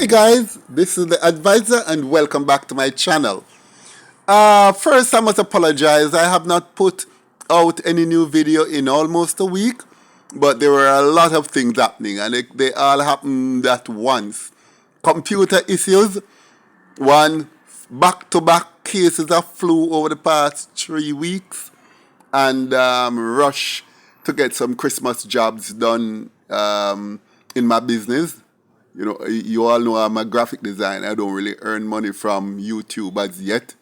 Hi guys, this is the advisor and welcome back to my channel. First I must apologize, I have not put out any new video in almost a week, but there were a lot of things happening and they all happened at once. Computer issues, one, back-to-back cases of flu over the past 3 weeks, and rush to get some Christmas jobs done in my business. You know, you all know I'm a graphic designer. I don't really earn money from YouTube as yet.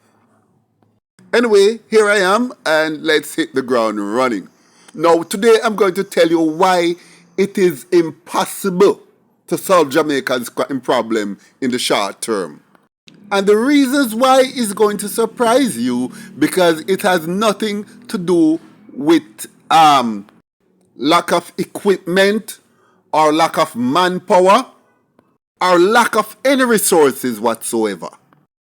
Anyway, here I am, and let's hit the ground running. Now, today I'm going to tell you why it is impossible to solve Jamaica's crime problem in the short term. And the reasons why is going to surprise you because it has nothing to do with lack of equipment or lack of manpower or lack of any resources whatsoever.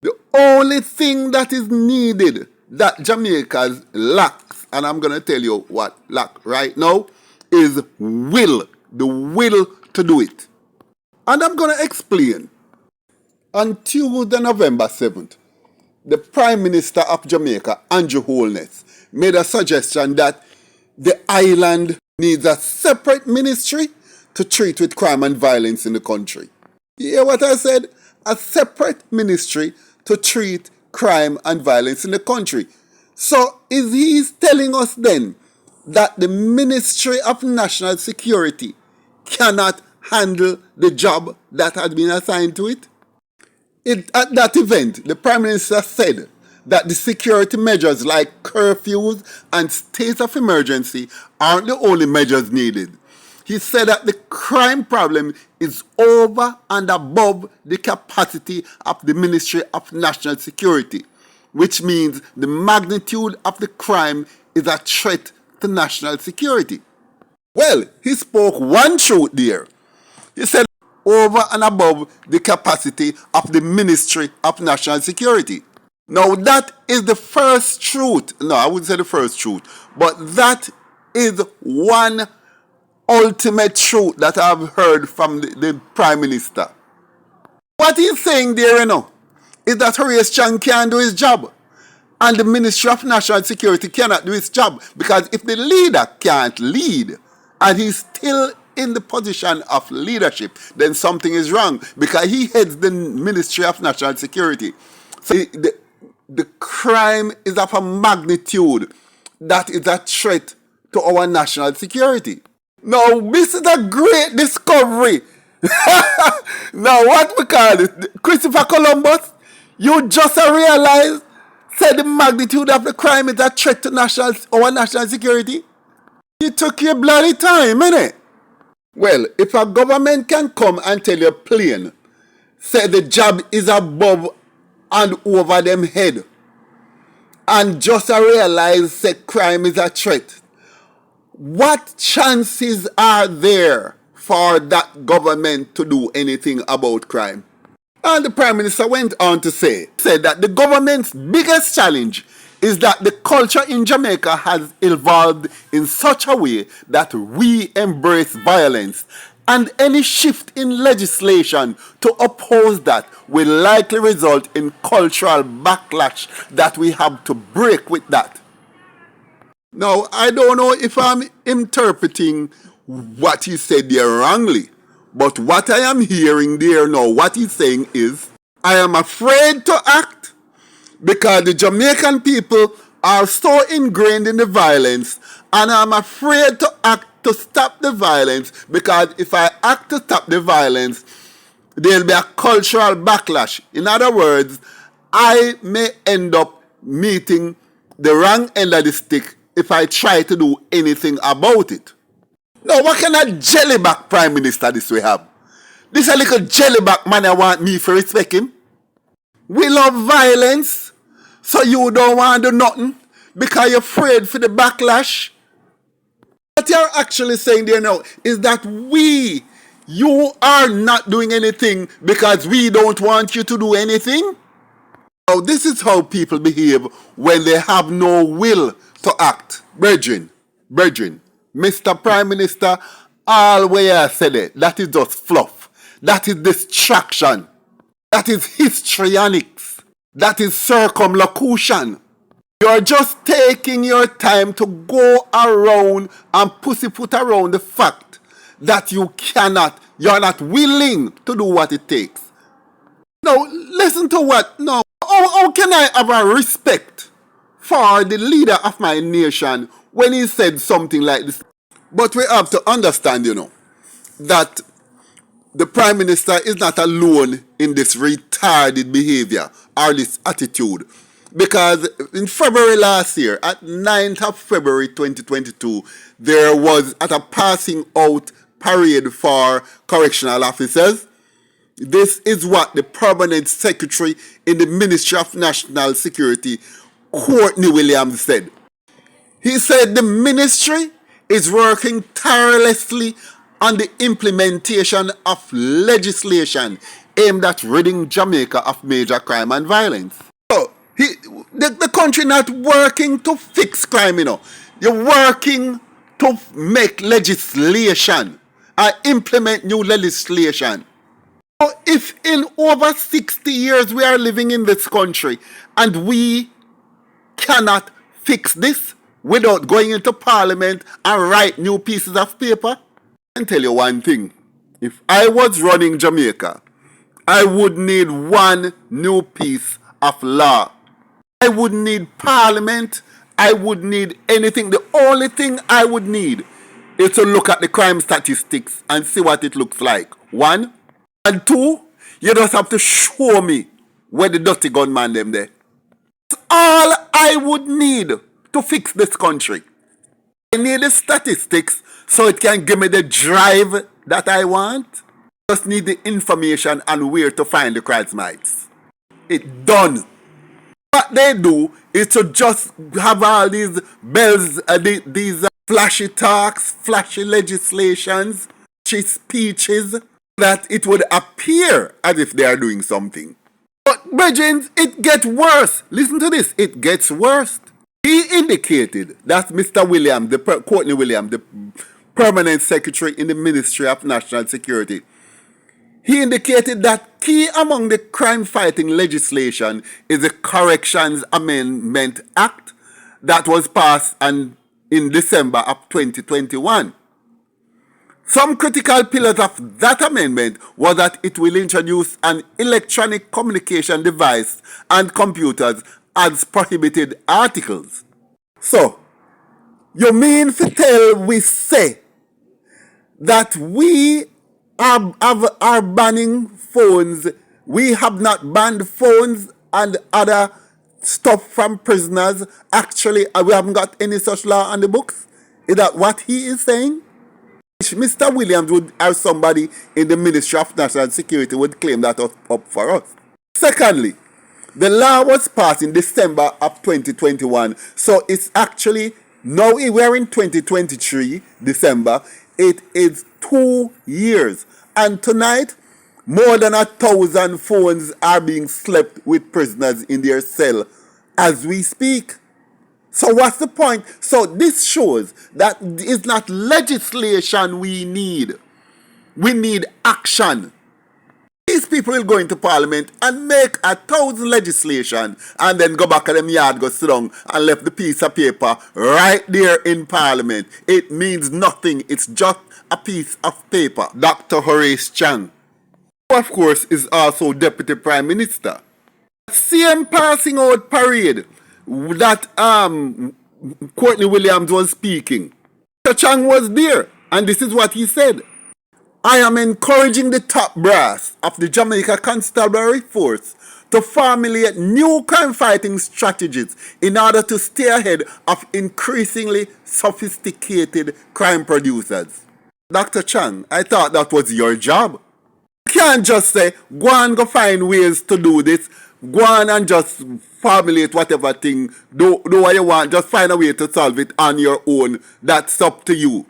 The only thing that is needed that Jamaica lacks, and I'm going to tell you what lack right now, is will. The will to do it. And I'm going to explain. On Tuesday, November 7th, the Prime Minister of Jamaica, Andrew Holness, made a suggestion that the island needs a separate ministry to treat with crime and violence in the country. You hear what I said? A separate ministry to treat crime and violence in the country. So is he telling us then that the Ministry of National Security cannot handle the job that had been assigned to it? At that event, the Prime Minister said that the security measures like curfews and state of emergency aren't the only measures needed. He said that the crime problem is over and above the capacity of the Ministry of National Security, which means the magnitude of the crime is a threat to national security. Well, he spoke one truth there. He said over and above the capacity of the Ministry of National Security. Now that is the first truth. No, I wouldn't say the first truth, but that is one ultimate truth that I've heard from the Prime Minister. What he's saying there, you know, is that Horace Chan can't do his job. And the Ministry of National Security cannot do his job. Because if the leader can't lead, and he's still in the position of leadership, then something is wrong. Because he heads the Ministry of National Security. So the crime is of a magnitude that is a threat to our national security. Now, this is a great discovery. Now, what we call it? Christopher Columbus, you just realized, said the magnitude of the crime is a threat to our national security. You took your bloody time, innit? Well, if a government can come and tell you plain, say the job is above and over them head, and just realize say crime is a threat, what chances are there for that government to do anything about crime? And the Prime Minister went on to said that the government's biggest challenge is that the culture in Jamaica has evolved in such a way that we embrace violence, and any shift in legislation to oppose that will likely result in cultural backlash that we have to break with that. Now, I don't know if I'm interpreting what he said there wrongly, but what I am hearing there now, what he's saying is, I am afraid to act because the Jamaican people are so ingrained in the violence, and I'm afraid to act to stop the violence because if I act to stop the violence, there'll be a cultural backlash. In other words, I may end up meeting the wrong end of the stick if I try to do anything about it. Now, what kind of jellyback Prime Minister this we have? This a little jellyback man I want me to respect him. We love violence, so you don't want to do nothing because you're afraid for the backlash. What you're actually saying there now is that you are not doing anything because we don't want you to do anything. Now, this is how people behave when they have no will to act. Brethren, Mr. Prime Minister, all way I said it, that is just fluff. That is distraction. That is histrionics. That is circumlocution. You're just taking your time to go around and pussyfoot around the fact that you're not willing to do what it takes. Now, listen to what, now, how can I have a respect for the leader of my nation when he said something like this? But we have to understand, that the Prime Minister is not alone in this retarded behavior or this attitude. Because in February last year, at 9th of February 2022, there was at a passing out parade for correctional officers. This is what the permanent secretary in the Ministry of National Security, Courtney Williams, said. He said the ministry is working tirelessly on the implementation of legislation aimed at ridding Jamaica of major crime and violence. So, the country not working to fix crime, You're working to make legislation and implement new legislation. So if in over 60 years we are living in this country and we cannot fix this without going into parliament and write new pieces of paper, I can tell you one thing. If I was running Jamaica, I would need one new piece of law. I wouldn't need parliament. I wouldn't need anything. The only thing I would need is to look at the crime statistics and see what it looks like. One. And two, you just have to show me where the dirty gunman them there. That's all I would need to fix this country. I need the statistics so it can give me the drive that I want. I just need the information and where to find the crimes. It's done. What they do is to just have all these bells, these flashy talks, flashy legislations, flashy speeches, that it would appear as if they are doing something. But, brethren, it gets worse. Listen to this. It gets worse. He indicated that Mr. Williams, Courtney Williams, the permanent secretary in the Ministry of National Security, he indicated that key among the crime-fighting legislation is the Corrections Amendment Act that was passed in December of 2021. Some critical pillars of that amendment was that it will introduce an electronic communication device and computers as prohibited articles. So, you mean to tell we say that we are banning phones, we have not banned phones and other stuff from prisoners? Actually, we haven't got any such law on the books? Is that what he is saying? Mr. Williams would, or somebody in the Ministry of National Security would claim that up for us. Secondly, the law was passed in December of 2021, so it's actually, now we're in 2023, December, it is 2 years. And tonight, more than 1,000 phones are being slept with prisoners in their cell as we speak. So what's the point? So this shows that it's not legislation we need. We need action. These people will go into parliament and make 1,000 legislation and then go back to them yard, go sit down and left the piece of paper right there in parliament. It means nothing. It's just a piece of paper. Dr. Horace Chang, who of course is also Deputy Prime Minister. Same passing out parade that Courtney Williams was speaking, Dr. Chang was there, and this is what he said. I am encouraging the top brass of the Jamaica Constabulary Force to formulate new crime-fighting strategies in order to stay ahead of increasingly sophisticated crime producers. Dr. Chang, I thought that was your job. You can't just say, go and go find ways to do this, go on and just formulate whatever thing, do what you want, just find a way to solve it on your own. That's up to you.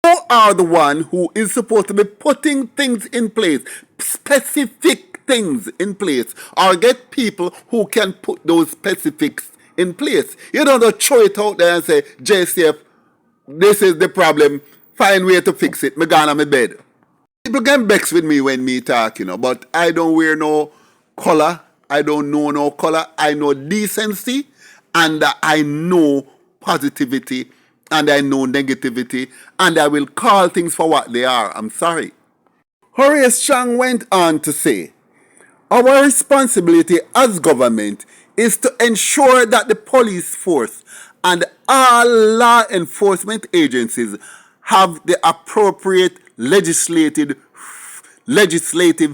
You are the one who is supposed to be putting things in place, specific things in place, or get people who can put those specifics in place. You don't just throw it out there and say, JCF, this is the problem, find way to fix it, me gone on my bed. People can vex with me when me talk, but I don't wear no color. I don't know no color. I know decency, and I know positivity, and I know negativity, and I will call things for what they are. I'm sorry. Horace Chang went on to say, our responsibility as government is to ensure that the police force and all law enforcement agencies have the appropriate legislative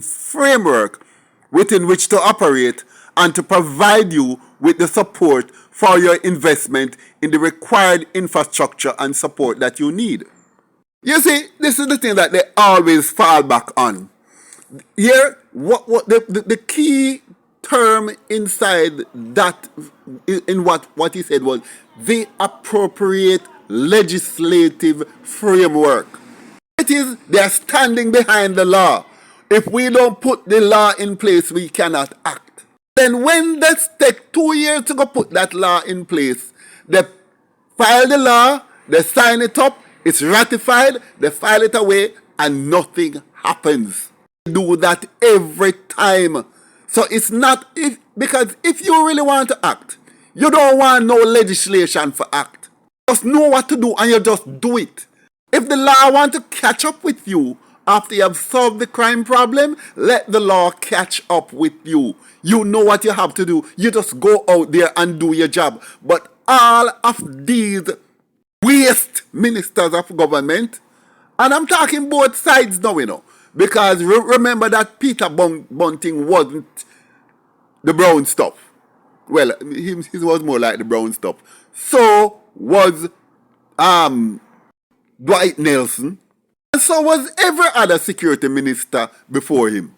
framework within which to operate and to provide you with the support for your investment in the required infrastructure and support that you need. You see, this is the thing that they always fall back on. Here, what the key term inside that, in what he said, was the appropriate legislative framework. It is, they are standing behind the law. If we don't put the law in place, we cannot act. Then when they take 2 years to go put that law in place, they file the law, they sign it up, it's ratified, they file it away, and nothing happens. They do that every time. So it's not, because if you really want to act, you don't want no legislation for act. Just know what to do and you just do it. If the law want to catch up with you after you have solved the crime problem, let the law catch up with you. You know what you have to do. You just go out there and do your job. But all of these waste ministers of government, and I'm talking both sides now, you know, because remember that Peter Bunting wasn't the brown stuff. Well, he was more like the brown stuff. So was Dwight Nelson, and so was every other security minister before him.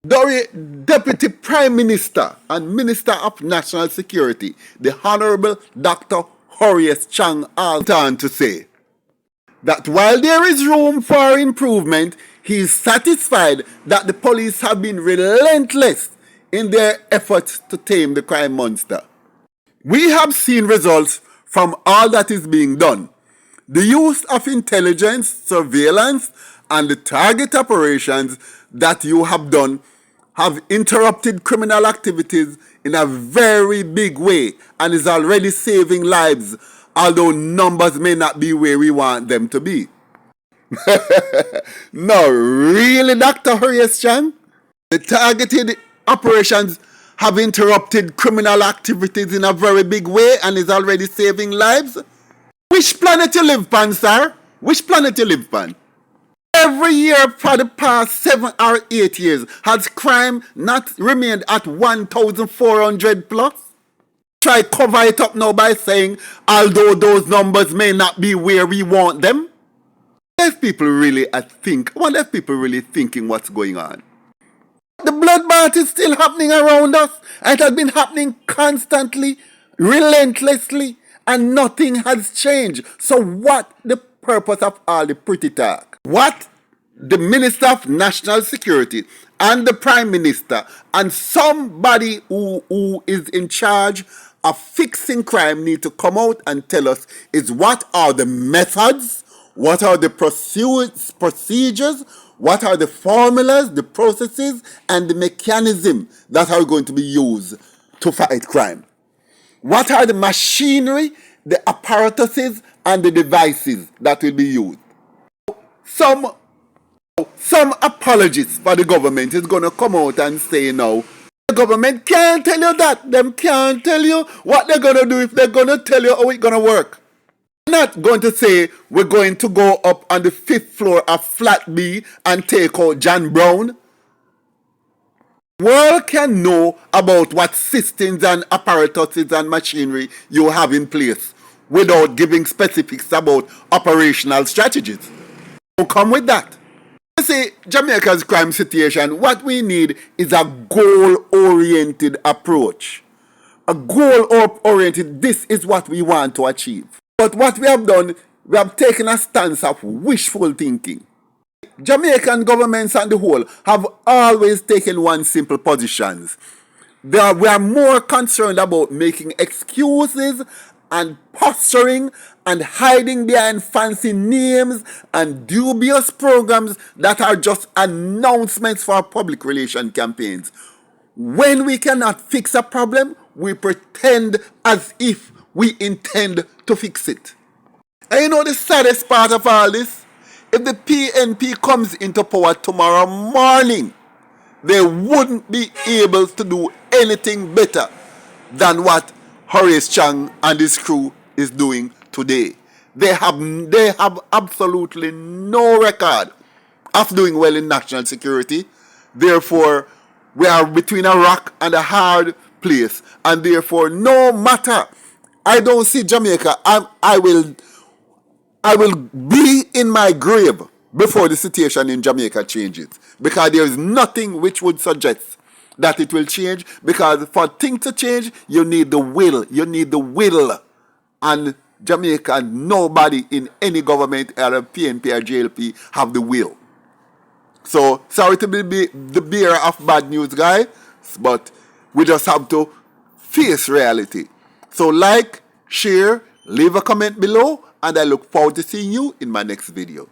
Deputy Prime Minister and Minister of National Security, the Honorable Dr. Horace Chang, went on to say that while there is room for improvement, he is satisfied that the police have been relentless in their efforts to tame the crime monster. We have seen results from all that is being done. The use of intelligence, surveillance, and the target operations that you have done have interrupted criminal activities in a very big way and is already saving lives, although numbers may not be where we want them to be. No, really, Dr. Horace Chang? The targeted operations have interrupted criminal activities in a very big way and is already saving lives? Which planet you live on, sir? Which planet you live on? Every year for the past 7 or 8 years has crime not remained at 1,400 plus? Try cover it up now by saying, although those numbers may not be where we want them. If people really wonder if people really thinking what's going on. The bloodbath is still happening around us. It has been happening constantly, relentlessly, and nothing has changed. So what the purpose of all the pretty talk? What the Minister of National Security and the Prime Minister and somebody who is in charge of fixing crime need to come out and tell us is what are the methods, what are the procedures, what are the formulas, the processes, and the mechanism that are going to be used to fight crime. What are the machinery, the apparatuses, and the devices that will be used? Some apologists for the government is going to come out and say now, the government can't tell you that. Them can't tell you what they're going to do if they're going to tell you how it's going to work. They're not going to say we're going to go up on the 5th floor of Flat B and take out John Brown. The world can know about what systems and apparatuses and machinery you have in place without giving specifics about operational strategies. Don't come with that. You see, Jamaica's crime situation, what we need is a goal-oriented approach. A goal-oriented, this is what we want to achieve. But what we have done, we have taken a stance of wishful thinking. Jamaican governments on the whole have always taken one simple position. We are more concerned about making excuses and posturing and hiding behind fancy names and dubious programs that are just announcements for public relation campaigns. When we cannot fix a problem, we pretend as if we intend to fix it. And you know the saddest part of all this? If the PNP comes into power tomorrow morning, they wouldn't be able to do anything better than what Horace Chang and his crew is doing today. They have absolutely no record of doing well in national security. Therefore, we are between a rock and a hard place. And therefore, no matter, I don't see Jamaica. I will be in my grave before the situation in Jamaica changes. Because there is nothing which would suggest that it will change. Because for things to change, you need the will. You need the will. And Jamaica, nobody in any government, either PNP or JLP, have the will. So, sorry to be the bearer of bad news, guys, but we just have to face reality. So, like, share, leave a comment below, and I look forward to seeing you in my next video.